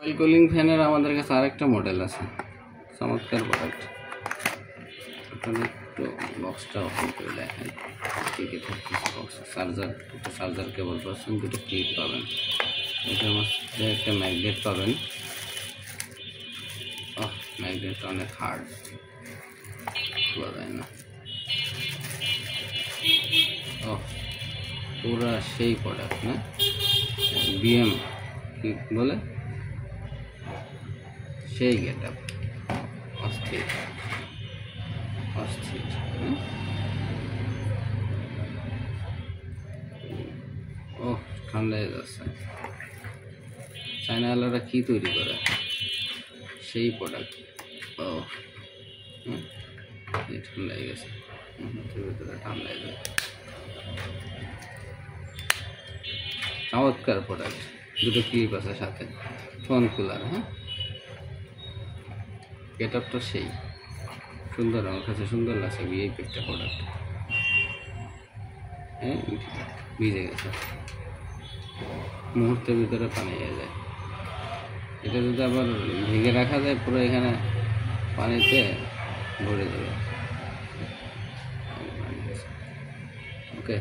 Coil cooling ফ্যানের আমাদের কাছে আরেকটা মডেল আছে, চমৎকার প্রোডাক্ট। আপনাদের একটু বক্সটা ওপেন করে দেখাই কী কী থাকতেছে বক্সে। চার্জার কেবল পাচ্ছেন, দুটো ক্লিপ পাবেন, এটার মধ্যে একটা ম্যাগনেট পাবেন। ম্যাগনেটটা অনেক হার্ড, খোলা যায় না। পুরা সেই প্রোডাক্ট না, বিএম কি বলে, সেই গেট আপ, অস্থির অস্থির। ঠান্ডা হয়ে যাচ্ছে। চায়নাওয়ালারা কি তৈরি করে, সেই প্রোডাক্ট। ঠান্ডা হয়ে গেছে, ভিতরে ঠান্ডা হয়ে যায়। চমৎকার প্রোডাক্ট, দুটো ক্লিপ আছে সাথে, ফোন কুলার। গেট আপটা সেই সুন্দর, আমার কাছে সুন্দর লাগছে। ভিআইপি একটা প্রোডাক্ট। ভিজে গেছে, মুহূর্তের ভিতরে পানি হয়ে যায়। এটা যদি আবার ঢেকে রাখা যায়, পুরো এখানে পানিতে ভরে যাবে। ওকে।